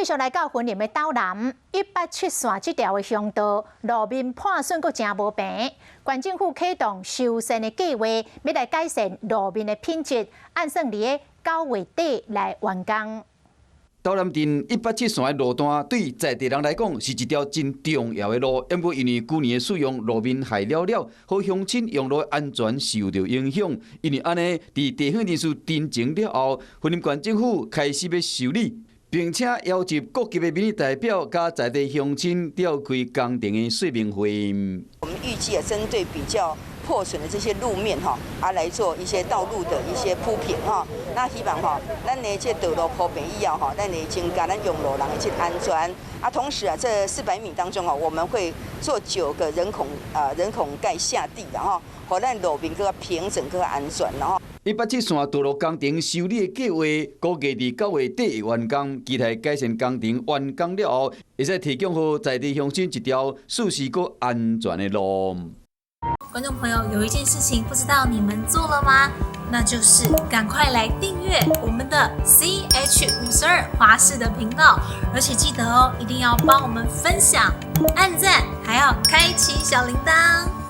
续来到云林的斗南187线这条的乡道，路面破损阁真无平。县政府启动修缮的计划，要来改善路面的品质，按算伫个9月底来完工。斗南镇187线的路段对在地人来讲是一条真重要的路，因为因为旧年的使用路面害了了，好乡亲用路安全受到影响。因为安尼，伫地方人士定情了后，云林县政府开始要修理。 并且邀集各级的民意代表加在地乡亲召开工程的说明会。我们预计针对比较破损的这些路面来做一些道路的一些铺平那希望咱的这道路铺平以后咱会增加咱用路人的这安全同时这400米当中我们会做9个人孔盖下地让咱路面更平整更安全187线道路工程修理的计划，估计伫9月底完工，期待改善工程完工了后，会使提供予在地乡亲一条舒适佮安全的路。观众朋友，有一件事情不知道你们做了吗？那就是赶快来订阅我们的 CH52华视的频道，而且记得一定要帮我们分享、按赞，还要开启小铃铛。